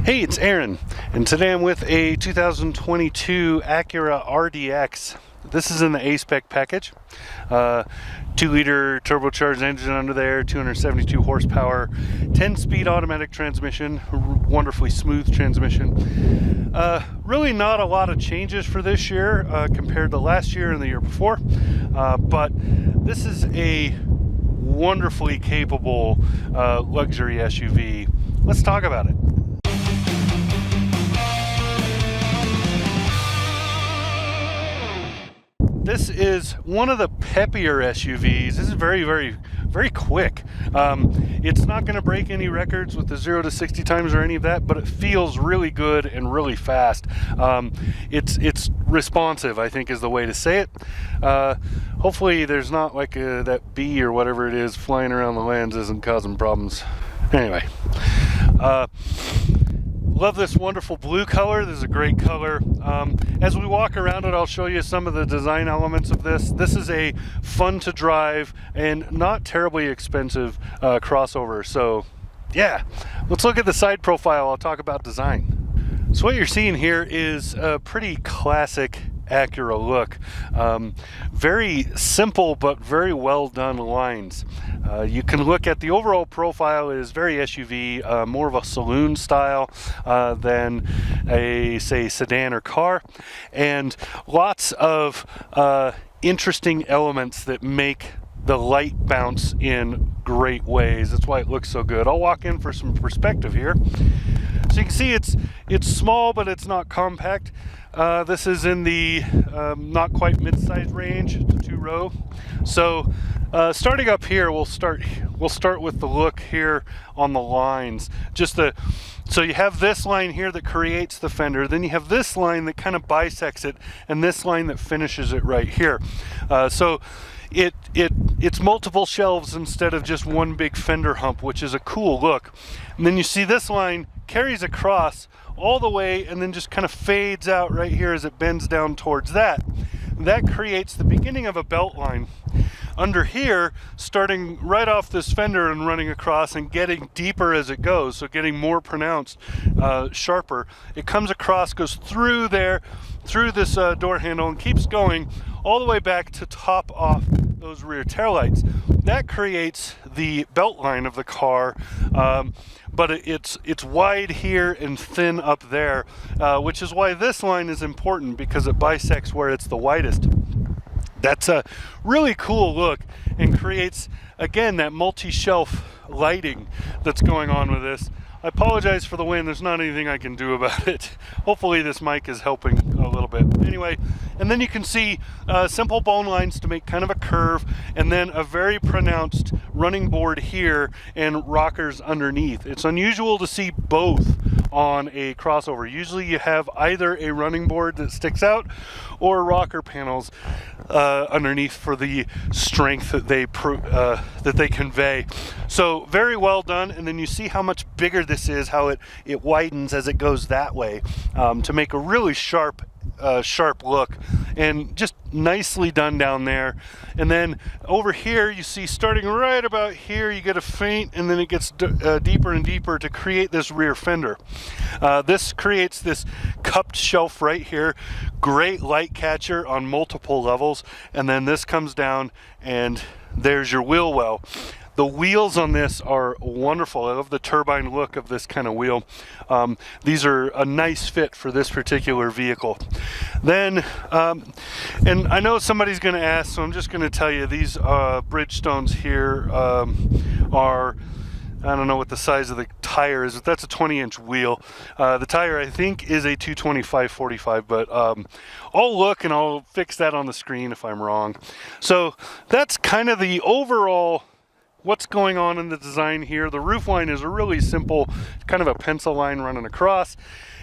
Hey, it's Aaron, and today I'm with a 2022 Acura RDX. This is in the A-Spec package. 2-liter turbocharged engine under there, 272 horsepower, 10-speed automatic transmission, wonderfully smooth transmission. Really not a lot of changes for this year compared to last year and the year before, but this is a wonderfully capable luxury SUV. Let's talk about it. This is one of the peppier SUVs. This is very quick. It's not going to break any records with the 0 to 60 times or any of that, but it feels really good and really fast. It's responsive, I think is the way to say it. Hopefully there's not like that bee or whatever it is flying around the lands isn't causing problems. Anyway, love this wonderful blue color. This is a great color. As we walk around it, I'll show you some of the design elements of this. This is a fun to drive and not terribly expensive crossover. So yeah, let's look at the side profile. I'll talk about design. So what you're seeing here is a pretty classic Acura look. Very simple but very well done lines. You can look at the overall profile is very SUV, more of a saloon style than a, say, sedan or car, and lots of interesting elements that make the light bounce in great ways. That's why it looks so good. I'll walk in for some perspective here. So you can see it's small, but it's not compact. This is in the not quite mid-sized range, the 2-row. So starting up here, we'll start with the look here on the lines. So you have this line here that creates the fender, then you have this line that kind of bisects it, and this line that finishes it right here. So it's multiple shelves instead of just one big fender hump, which is a cool look. And then you see this line carries across all the way and then just kind of fades out right here as it bends down towards that. That creates the beginning of a belt line under here, starting right off this fender and running across and getting deeper as it goes, so getting more pronounced, sharper. It comes across, goes through there, through this door handle, and keeps going all the way back to top off those rear taillights. That creates the belt line of the car, but it's wide here and thin up there, which is why this line is important, because it bisects where it's the widest. That's a really cool look and creates, again, that multi-shelf lighting that's going on with this. I apologize for the wind. There's not anything I can do about it. Hopefully this mic is helping a little bit. Anyway, and then you can see simple bone lines to make kind of a curve, and then a very pronounced running board here and rockers underneath. It's unusual to see both on a crossover. Usually you have either a running board that sticks out or rocker panels underneath for the strength that they convey. So very well done. And then you see how much bigger this is, how it widens as it goes that way, to make a really sharp look, and just nicely done down there. And then over here you see, starting right about here, you get a feint, and then it gets deeper and deeper to create this rear fender. This creates this cupped shelf right here, great light catcher on multiple levels, and then this comes down and there's your wheel well. The wheels on this are wonderful. I love the turbine look of this kind of wheel. These are a nice fit for this particular vehicle. Then, and I know somebody's going to ask, so I'm just going to tell you, these Bridgestones here are, I don't know what the size of the tire is, but that's a 20-inch wheel. The tire, I think, is a 225/45, but I'll look and I'll fix that on the screen if I'm wrong. So that's kind of the overall what's going on in the design here. The roof line is a really simple, kind of a pencil line running across.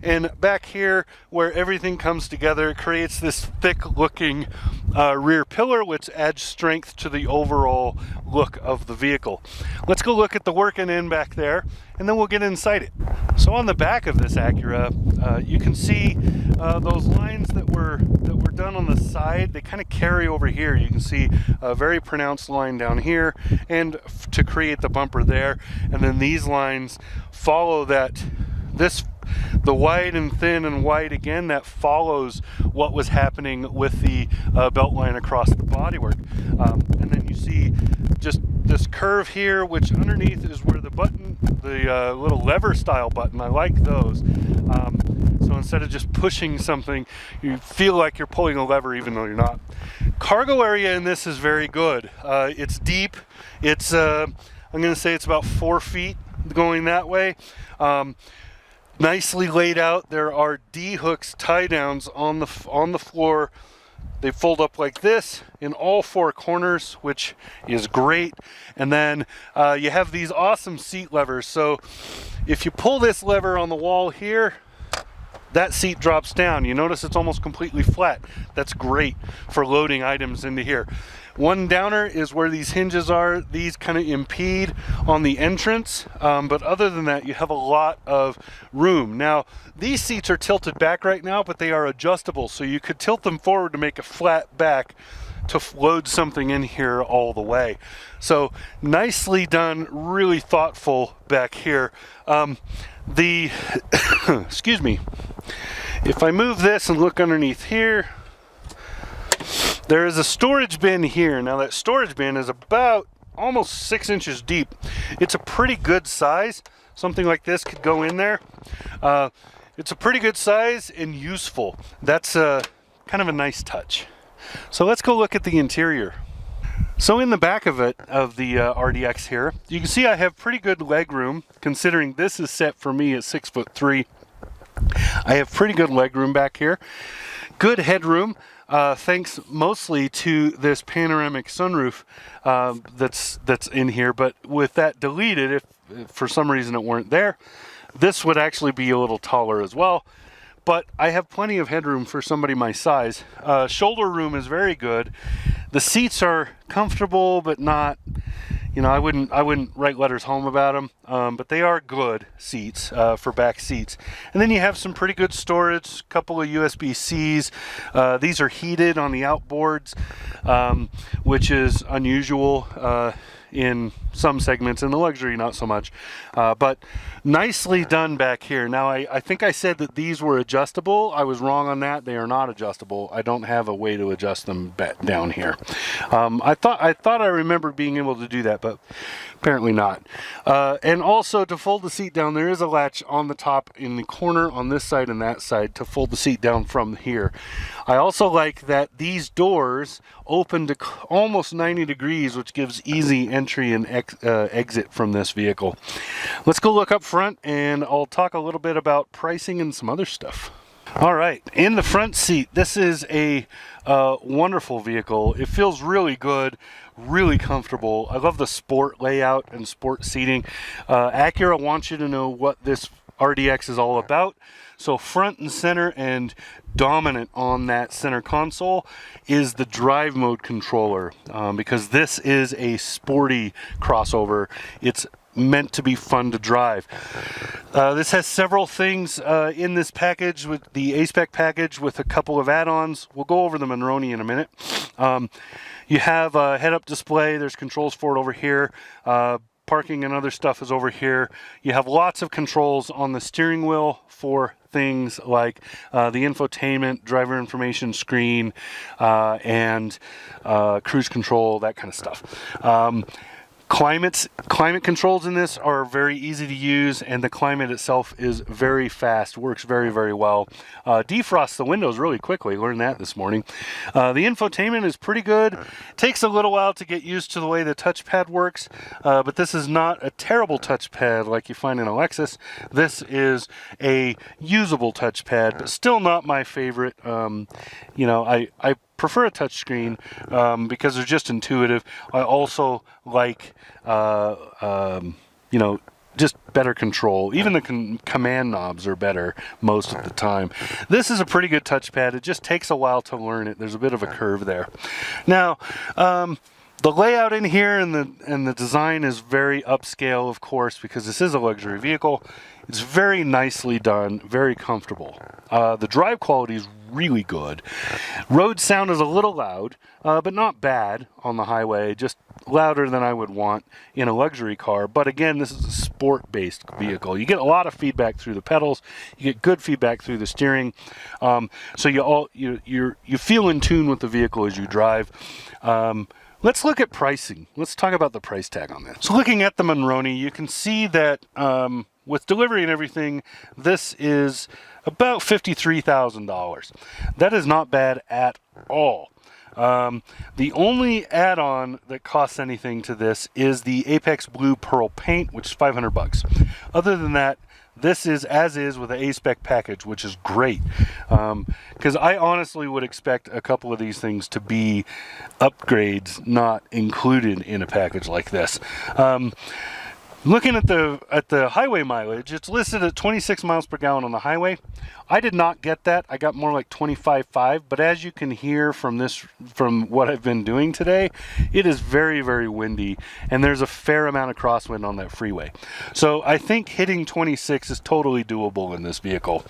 And back here, where everything comes together, it creates this thick looking rear pillar, which adds strength to the overall look of the vehicle. Let's go look at the working end back there, and then we'll get inside it. So on the back of this Acura, you can see those lines that were done on the side. They kind of carry over here. You can see a very pronounced line down here, and to create the bumper there. And then these lines follow that. This The wide and thin and wide, again, that follows what was happening with the belt line across the bodywork. And then you see just this curve here, which underneath is where the button, the little lever style button, I like those. So instead of just pushing something, you feel like you're pulling a lever even though you're not. Cargo area in this is very good. It's deep. It's I'm going to say it's about 4 feet going that way. Nicely laid out. There are D-hooks, tie downs on the floor. They fold up like this in all 4 corners, which is great. And then you have these awesome seat levers. So if you pull this lever on the wall here, that seat drops down. You notice it's almost completely flat. That's great for loading items into here. One downer is where these hinges are. These kind of impede on the entrance, but other than that, you have a lot of room. Now, these seats are tilted back right now, but they are adjustable, so you could tilt them forward to make a flat back to load something in here all the way. So nicely done, really thoughtful back here. Excuse me, if I move this and look underneath here, there is a storage bin here. Now that storage bin is about almost 6 inches deep. It's a pretty good size. Something like this could go in there. It's a pretty good size and useful. That's kind of a nice touch. So let's go look at the interior. So in the back of it, of the RDX here, you can see I have pretty good leg room, considering this is set for me at 6'3". I have pretty good leg room back here. Good headroom, thanks mostly to this panoramic sunroof that's in here. But with that deleted, if for some reason it weren't there, this would actually be a little taller as well. But I have plenty of headroom for somebody my size. Shoulder room is very good. The seats are comfortable, but not, you know, I wouldn't write letters home about them. But they are good seats for back seats. And then you have some pretty good storage, a couple of USB-Cs. These are heated on the outboards, which is unusual in some segments. In the luxury, not so much. But nicely done back here. Now, I think I said that these were adjustable. I was wrong on that. They are not adjustable. I don't have a way to adjust them back down here. I thought I remembered being able to do that, but apparently not. And also, to fold the seat down, there is a latch on the top in the corner on this side and that side to fold the seat down from here. I also like that these doors open to almost 90 degrees, which gives easy entry and exit from this vehicle. Let's go look up front and I'll talk a little bit about pricing and some other stuff. All right, in the front seat, this is a wonderful vehicle. It feels really good, really comfortable. I love the sport layout and sport seating. Acura wants you to know what this RDX is all about. So front and center and dominant on that center console is the drive mode controller, because this is a sporty crossover. It's meant to be fun to drive. This has several things in this package, with the A-Spec package, with a couple of add-ons. We'll go over the Monroney in a minute. You have a head-up display. There's controls for it over here. Parking and other stuff is over here. You have lots of controls on the steering wheel for things like the infotainment, driver information screen, and cruise control, that kind of stuff. Climate controls in this are very easy to use, and the climate itself is very fast, works very, very well. Defrosts the windows really quickly, learned that this morning. The infotainment is pretty good. Takes a little while to get used to the way the touchpad works, but this is not a terrible touchpad like you find in a Lexus. This is a usable touchpad, but still not my favorite. You know, I prefer a touchscreen because they're just intuitive. I also like, you know, just better control. Even the command knobs are better most of the time. This is a pretty good touchpad. It just takes a while to learn it. There's a bit of a curve there. Now, the layout in here and the design is very upscale, of course, because this is a luxury vehicle. It's very nicely done, very comfortable. The drive quality is really good. Road sound is a little loud, but not bad on the highway, just louder than I would want in a luxury car, but again, this is a sport-based vehicle. You get a lot of feedback through the pedals, you get good feedback through the steering, so you feel in tune with the vehicle as you drive. Let's look at pricing. Let's talk about the price tag on this. So looking at the Monroney, you can see that with delivery and everything, this is about $53,000. That is not bad at all. The only add-on that costs anything to this is the Apex Blue Pearl paint, which is 500 bucks. Other than that, this is as is with the A-Spec package, which is great. Because I honestly would expect a couple of these things to be upgrades not included in a package like this. Looking at the highway mileage, it's listed at 26 miles per gallon on the highway. I did not get that. I got more like 25.5, but as you can hear from what I've been doing today, it is very, very windy, and there's a fair amount of crosswind on that freeway. So I think hitting 26 is totally doable in this vehicle.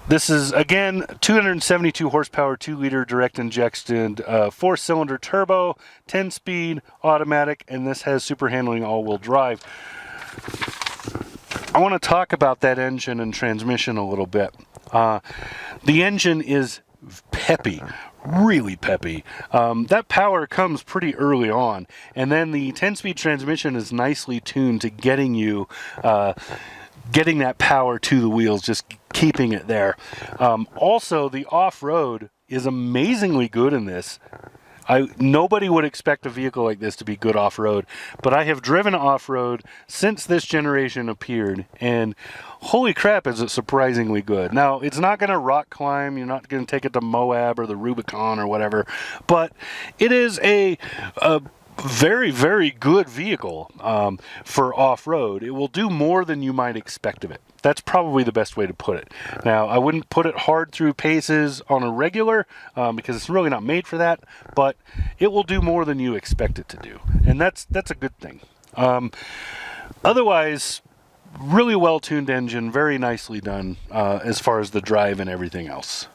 This is, again, 272 horsepower, 2-liter direct injection, 4-cylinder turbo, 10-speed automatic, and this has super handling all-wheel drive. I want to talk about that engine and transmission a little bit. The engine is peppy, really peppy. That power comes pretty early on, and then the 10-speed transmission is nicely tuned to getting you getting that power to the wheels, just keeping it there. Also, the off-road is amazingly good in this. Nobody would expect a vehicle like this to be good off-road, but I have driven off-road since this generation appeared, and holy crap, is it surprisingly good. Now, it's not going to rock climb, you're not going to take it to Moab or the Rubicon or whatever, but it is a very, very good vehicle for off-road. It will do more than you might expect of it. That's probably the best way to put it. Now, I wouldn't put it hard through paces on a regular because it's really not made for that, but it will do more than you expect it to do, and that's a good thing. Otherwise, really well-tuned engine, very nicely done as far as the drive and everything else.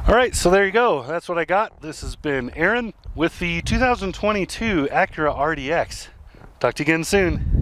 All right, so there you go. That's what I got. This has been Aaron with the 2022 Acura RDX. Talk to you again soon.